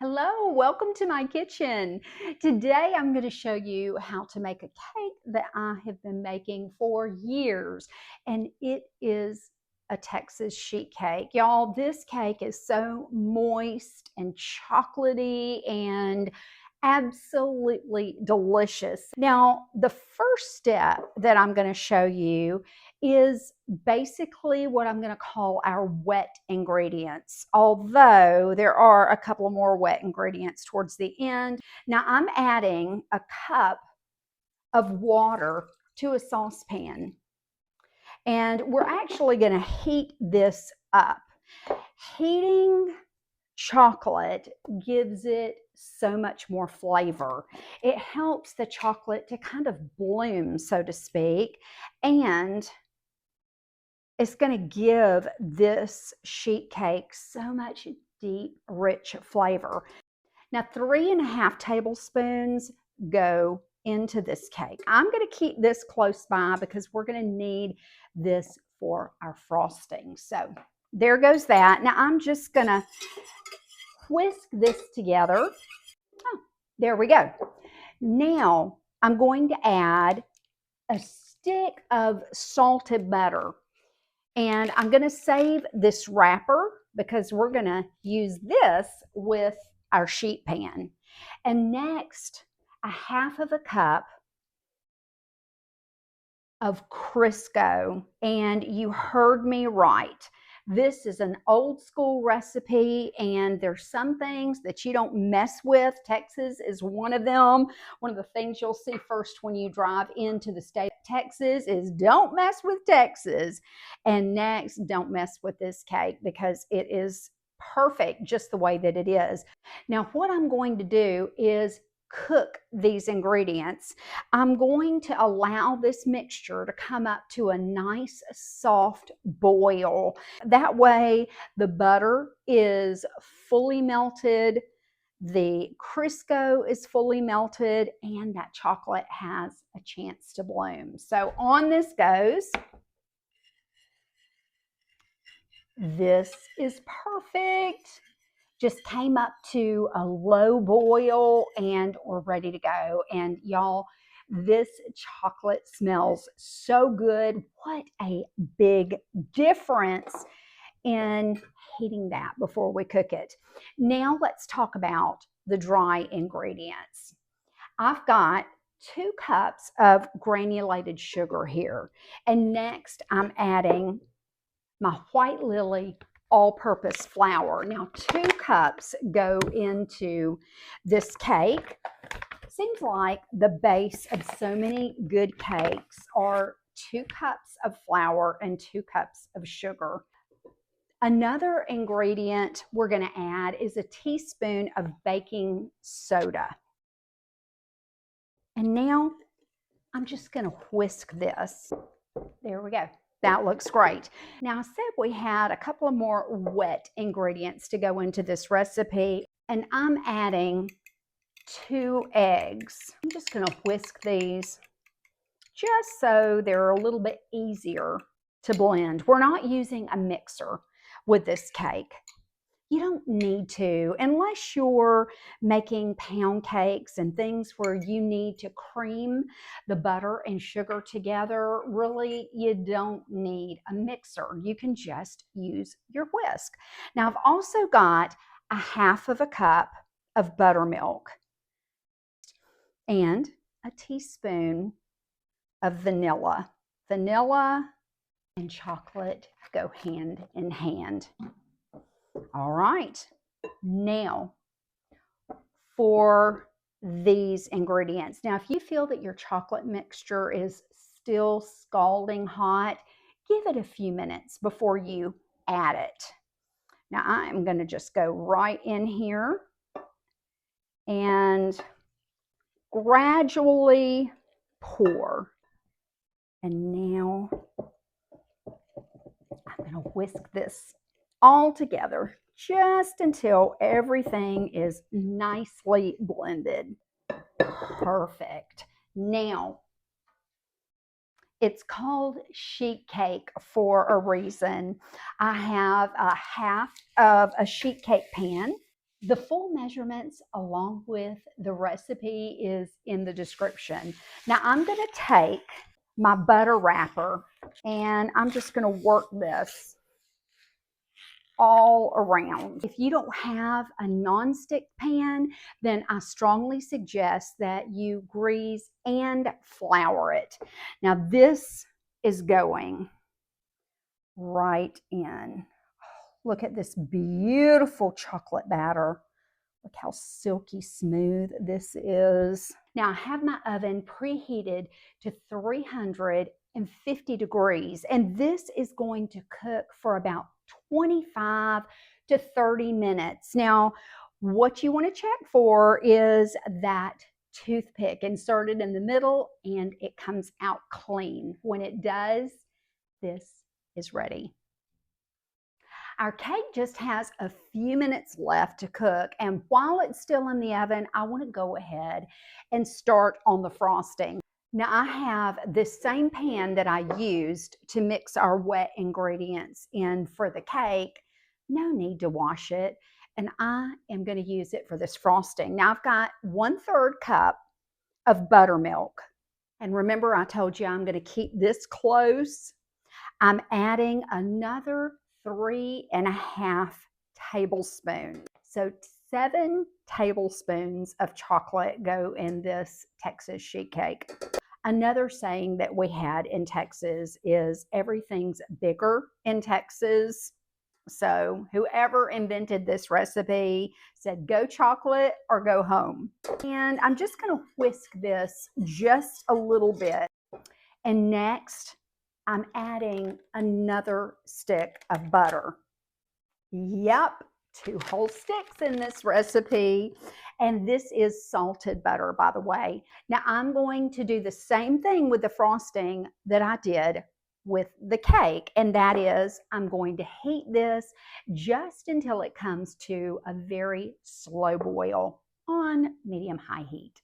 Hello, welcome to my kitchen. Today I'm going to show you how to make a cake that I have been making for years, and it is a Texas sheet cake. Y'all, this cake is so moist and chocolatey and absolutely delicious. Now, the first step that I'm going to show you is basically what I'm going to call our wet ingredients, although there are a couple more wet ingredients towards the end. Now I'm adding a cup of water to a saucepan, and we're actually going to heat this up. Heating chocolate gives it so much more flavor. It helps the chocolate to kind of bloom, so to speak, and it's going to give this sheet cake so much deep, rich flavor. Now, 3.5 tablespoons go into this cake. I'm going to keep this close by because we're going to need this for our frosting. So there goes that. Now I'm just going to whisk this together. Oh, there we go. Now I'm going to add a stick of salted butter. And I'm going to save this wrapper because we're going to use this with our sheet pan. And next, 1/2 cup of Crisco. And you heard me right. This is an old school recipe, and there's some things that you don't mess with. Texas is one of them. One of the things you'll see first when you drive into the state of Texas is don't mess with Texas. And next, don't mess with this cake because it is perfect just the way that it is. Now, what I'm going to do is cook these ingredients. I'm going to allow this mixture to come up to a nice soft boil. That way the butter is fully melted, the Crisco is fully melted, and that chocolate has a chance to bloom. So on this goes. This is perfect. Just came up to a low boil and we're ready to go. And y'all, this chocolate smells so good. What a big difference in heating that before we cook it. Now let's talk about the dry ingredients. I've got 2 cups of granulated sugar here. And next I'm adding my White Lily all-purpose flour. Now 2 cups go into this cake. Seems like the base of so many good cakes are 2 cups of flour and 2 cups of sugar. Another ingredient we're going to add is a teaspoon of baking soda. And now I'm just going to whisk this. There we go. That looks great. Now I said we had a couple of more wet ingredients to go into this recipe, and I'm adding 2 eggs. I'm just going to whisk these just so they're a little bit easier to blend. We're not using a mixer with this cake. You don't need to, unless you're making pound cakes and things where you need to cream the butter and sugar together. Really, you don't need a mixer. You can just use your whisk. Now, I've also got 1/2 cup of buttermilk and a teaspoon of vanilla. Vanilla and chocolate go hand in hand. All right, now for these ingredients. Now, if you feel that your chocolate mixture is still scalding hot, give it a few minutes before you add it. Now, I'm going to just go right in here and gradually pour. And now I'm going to whisk this all together just until everything is nicely blended. Perfect. Now, it's called sheet cake for a reason. I have 1/2 of a sheet cake pan, The full measurements along with the recipe is in the description. Now I'm going to take my butter wrapper and I'm just going to work this all around. If you don't have a nonstick pan, then I strongly suggest that you grease and flour it. Now this is going right in. Look at this beautiful chocolate batter. Look how silky smooth this is. Now I have my oven preheated to 350 degrees, and this is going to cook for about 25 to 30 minutes. Now, what you want to check for is that toothpick inserted in the middle and it comes out clean. When it does, this is ready. Our cake just has a few minutes left to cook, and while it's still in the oven, I want to go ahead and start on the frosting. Now I have this same pan that I used to mix our wet ingredients in for the cake. No need to wash it, and I am going to use it for this frosting. Now I've got 1/3 cup of buttermilk, and remember I told you I'm going to keep this close. I'm adding another 3.5 tablespoons. So 7 tablespoons of chocolate go in this Texas sheet cake. Another saying that we had in Texas is everything's bigger in Texas. So whoever invented this recipe said go chocolate or go home. And I'm just going to whisk this just a little bit. And next, I'm adding another stick of butter. Yep, 2 whole sticks in this recipe. And this is salted butter, by the way. Now I'm going to do the same thing with the frosting that I did with the cake, and that is I'm going to heat this just until it comes to a very slow boil on medium-high heat.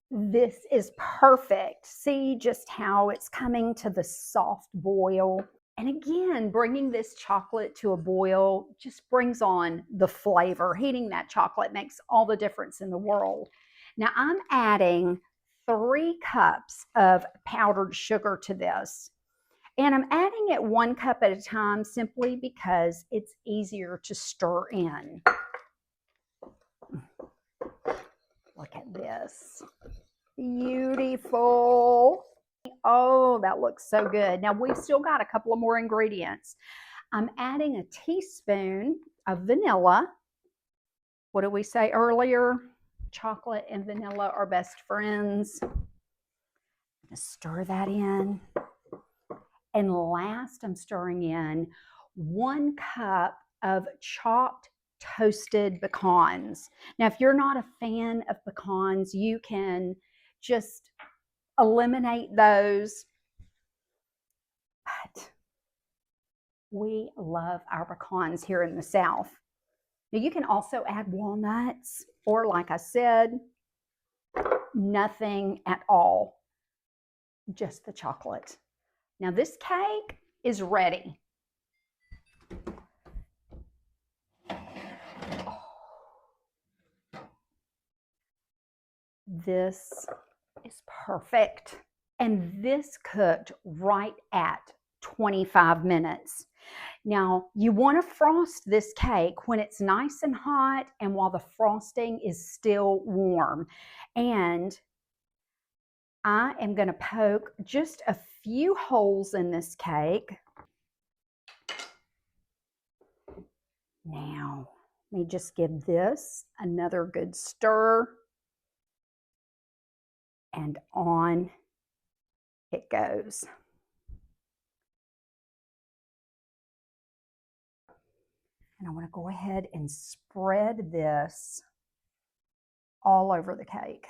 This is perfect. See just how it's coming to the soft boil. And again, bringing this chocolate to a boil just brings on the flavor. Heating that chocolate makes all the difference in the world. Now I'm adding 3 cups of powdered sugar to this. And I'm adding it 1 cup at a time simply because it's easier to stir in. Look at this. Beautiful. Oh, that looks so good. Now we've still got a couple of more ingredients. I'm adding a teaspoon of vanilla. What did we say earlier? Chocolate and vanilla are best friends. Stir that in. And last, I'm stirring in 1 cup of chopped toasted pecans. Now, if you're not a fan of pecans, you can just eliminate those. But we love our pecans here in the South. Now, you can also add walnuts, or like I said, nothing at all, just the chocolate. Now, this cake is ready. This is perfect. And this cooked right at 25 minutes. Now, you want to frost this cake when it's nice and hot and while the frosting is still warm. And I am going to poke just a few holes in this cake. Now, let me just give this another good stir. And on it goes. And I want to go ahead and spread this all over the cake.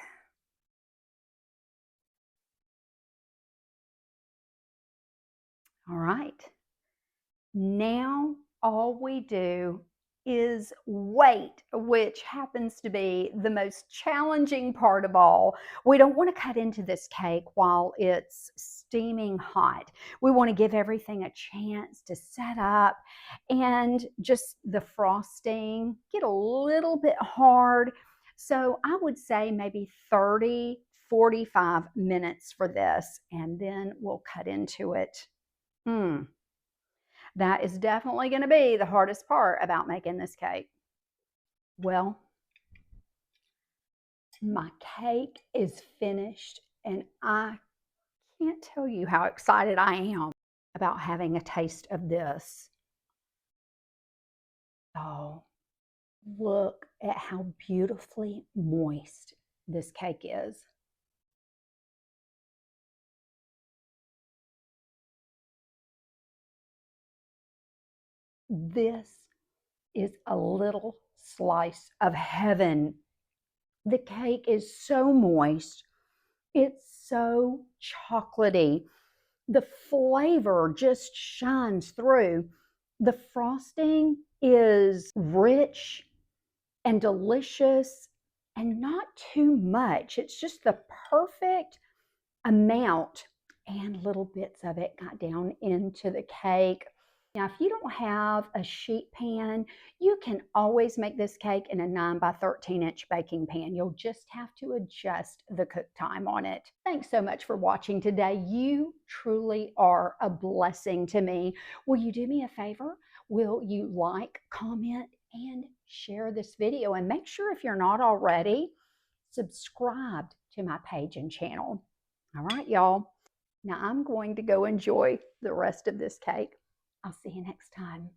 All right. Now all we do is weight, which happens to be the most challenging part of all. We don't want to cut into this cake while it's steaming hot. We want to give everything a chance to set up, and just the frosting get a little bit hard. So I would say maybe 30, 45 minutes for this, and then we'll cut into it. Mm. That is definitely going to be the hardest part about making this cake. Well, my cake is finished, and I can't tell you how excited I am about having a taste of this. Oh, look at how beautifully moist this cake is. This is a little slice of heaven. The cake is so moist. It's so chocolatey. The flavor just shines through. The frosting is rich and delicious and not too much. It's just the perfect amount, and little bits of it got down into the cake. Now, if you don't have a sheet pan, you can always make this cake in a 9 by 13-inch baking pan. You'll just have to adjust the cook time on it. Thanks so much for watching today. You truly are a blessing to me. Will you do me a favor? Will you like, comment, and share this video? And make sure, if you're not already, subscribed to my page and channel. All right, y'all. Now I'm going to go enjoy the rest of this cake. I'll see you next time.